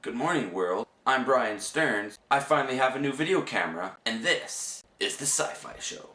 Good morning, world. I'm Brian Stearns. I finally have a new video camera, and this is the Sci-Fi Show.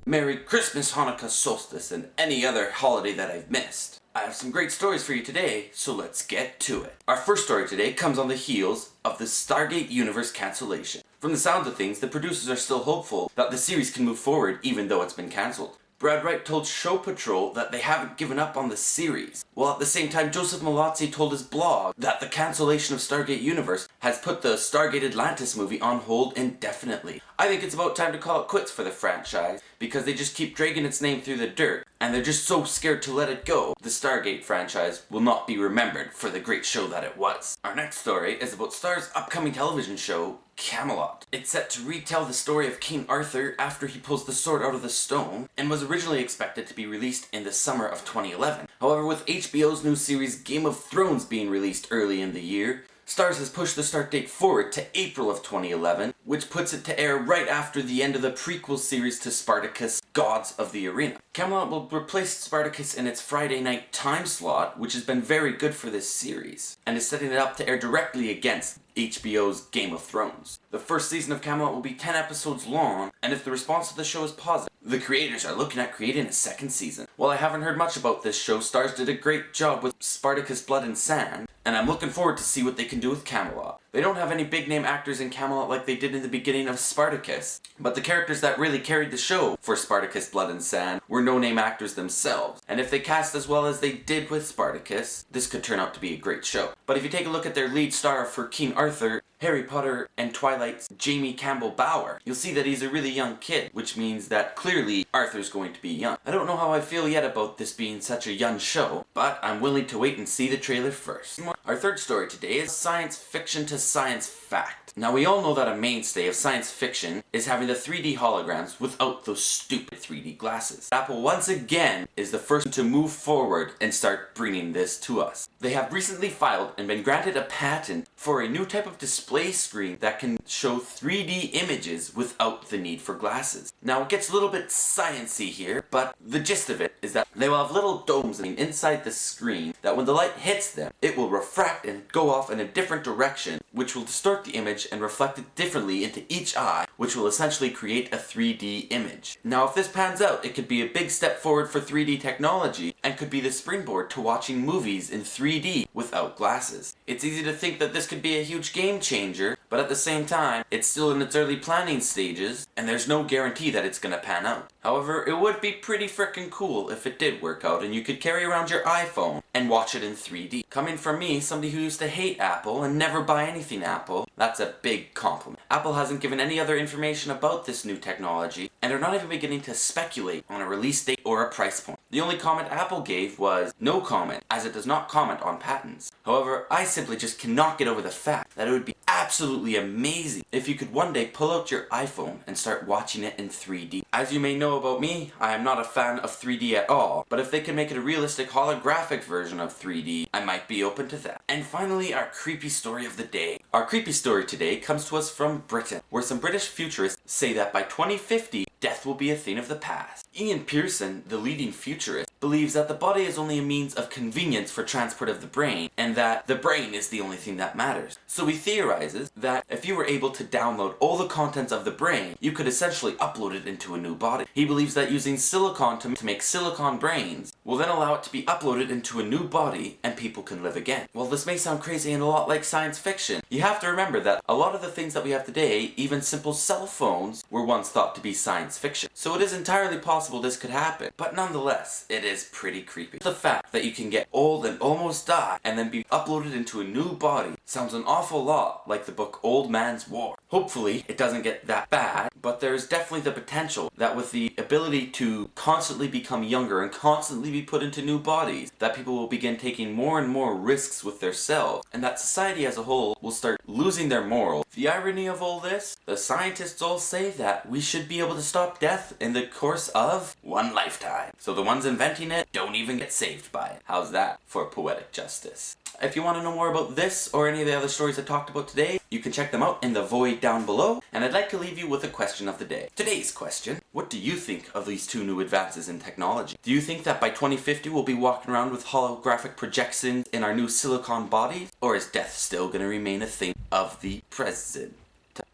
Merry Christmas, Hanukkah, Solstice, and any other holiday that I've missed. I have some great stories for you today, so let's get to it. Our first story today comes on the heels of the Stargate universe cancellation. From the sounds of things, the producers are still hopeful that the series can move forward even though it's been cancelled. Brad Wright told Show Patrol that they haven't given up on the series, while at the same time Joseph Malazzi told his blog that the cancellation of Stargate Universe has put the Stargate Atlantis movie on hold indefinitely. I think it's about time to call it quits for the franchise, because they just keep dragging its name through the dirt, and they're just so scared to let it go. The Stargate franchise will not be remembered for the great show that it was. Our next story is about Starz' upcoming television show, Camelot. It's set to retell the story of King Arthur after he pulls the sword out of the stone, and was originally expected to be released in the summer of 2011. However, with HBO's new series Game of Thrones being released early in the year, Starz has pushed the start date forward to April of 2011, which puts it to air right after the end of the prequel series to Spartacus, Gods of the Arena. Camelot will replace Spartacus in its Friday night time slot, which has been very good for this series, and is setting it up to air directly against HBO's Game of Thrones. The first season of Camelot will be 10 episodes long, and if the response to the show is positive, the creators are looking at creating a second season. While I haven't heard much about this show, Starz did a great job with Spartacus Blood and Sand, and I'm looking forward to see what they can do with Camelot. They don't have any big name actors in Camelot like they did in the beginning of Spartacus, but the characters that really carried the show for Spartacus Blood and Sand were no-name actors themselves, and if they cast as well as they did with Spartacus, this could turn out to be a great show. But if you take a look at their lead star for King Arthur, Harry Potter and Twilight's Jamie Campbell Bower, you'll see that he's a really young kid, which means that clearly Arthur's going to be young. I don't know how I feel yet about this being such a young show, but I'm willing to wait and see the trailer first. Our third story today is science fiction to science fact. Now we all know that a mainstay of science fiction is having the 3D holograms without those stupid 3D glasses. Apple once again is the first to move forward and start bringing this to us. They have recently filed and been granted a patent for a new type of display screen that can show 3D images without the need for glasses. Now it gets a little bit sciencey here, but the gist of it is that they will have little domes inside the screen that when the light hits them, it will refract and go off in a different direction, which will distort the image and reflect it differently into each eye, which will essentially create a 3D image. Now if this pans out, it could be a big step forward for 3D technology and could be the springboard to watching movies in 3D without glasses. It's easy to think that this could be a huge game changer, but at the same time, it's still in its early planning stages, and there's no guarantee that it's gonna pan out. However, it would be pretty frickin' cool if it did work out and you could carry around your iPhone and watch it in 3D. Coming from me, somebody who used to hate Apple and never buy anything Apple, that's a big compliment. Apple hasn't given any other information about this new technology, and are not even beginning to speculate on a release date or a price point. The only comment Apple gave was no comment, as it does not comment on patents. However, I simply just cannot get over the fact that it would be absolutely amazing if you could one day pull out your iPhone and start watching it in 3D. As you may know about me, I am not a fan of 3D at all, but if they can make it a realistic holographic version of 3D, I might be open to that. And finally, our creepy story of the day. Our creepy story today comes to us from Britain, where some British futurists say that by 2050, death will be a thing of the past. Ian Pearson, the leading futurist, believes that the body is only a means of convenience for transport of the brain, and that the brain is the only thing that matters. So he theorizes that if you were able to download all the contents of the brain, you could essentially upload it into a new body. He believes that using silicon to make silicon brains will then allow it to be uploaded into a new body and people can live again. While this may sound crazy and a lot like science fiction, you have to remember that a lot of the things that we have today, even simple cell phones, were once thought to be science fiction. So it is entirely possible this could happen, but nonetheless, it is pretty creepy. The fact that you can get old and almost die and then be uploaded into a new body sounds an awful lot like the book Old Man's War. Hopefully, it doesn't get that bad, but there's definitely the potential that with the ability to constantly become younger and constantly be put into new bodies, that people will begin taking more and more risks with their selves, and that society as a whole will start losing their morals. The irony of all this, the scientists all say that we should be able to stop death in the course of one lifetime. So the ones inventing it don't even get saved by it. How's that for poetic justice? If you want to know more about this or any of the other stories I talked about today, you can check them out in the void down below, and I'd like to leave you with a question of the day. Today's question: what do you think of these two new advances in technology? Do you think that by 2050 we'll be walking around with holographic projections in our new silicon bodies? Or is death still going to remain a thing of the present?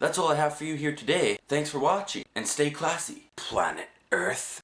That's all I have for you here today. Thanks for watching, and stay classy, Planet Earth.